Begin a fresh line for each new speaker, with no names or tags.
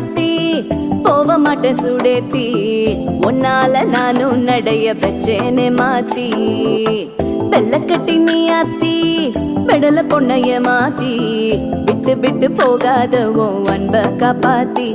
மாத்தி போக மாட்டேன் சுடேத்தி உன்னால நானும் நடைய பெச்சேனே மாத்தி வெள்ளக்கட்டி நீ ஆத்தி பெடல பொண்ணைய மாத்தி விட்டு விட்டு போகாத உன் அன்ப காப்பாத்தி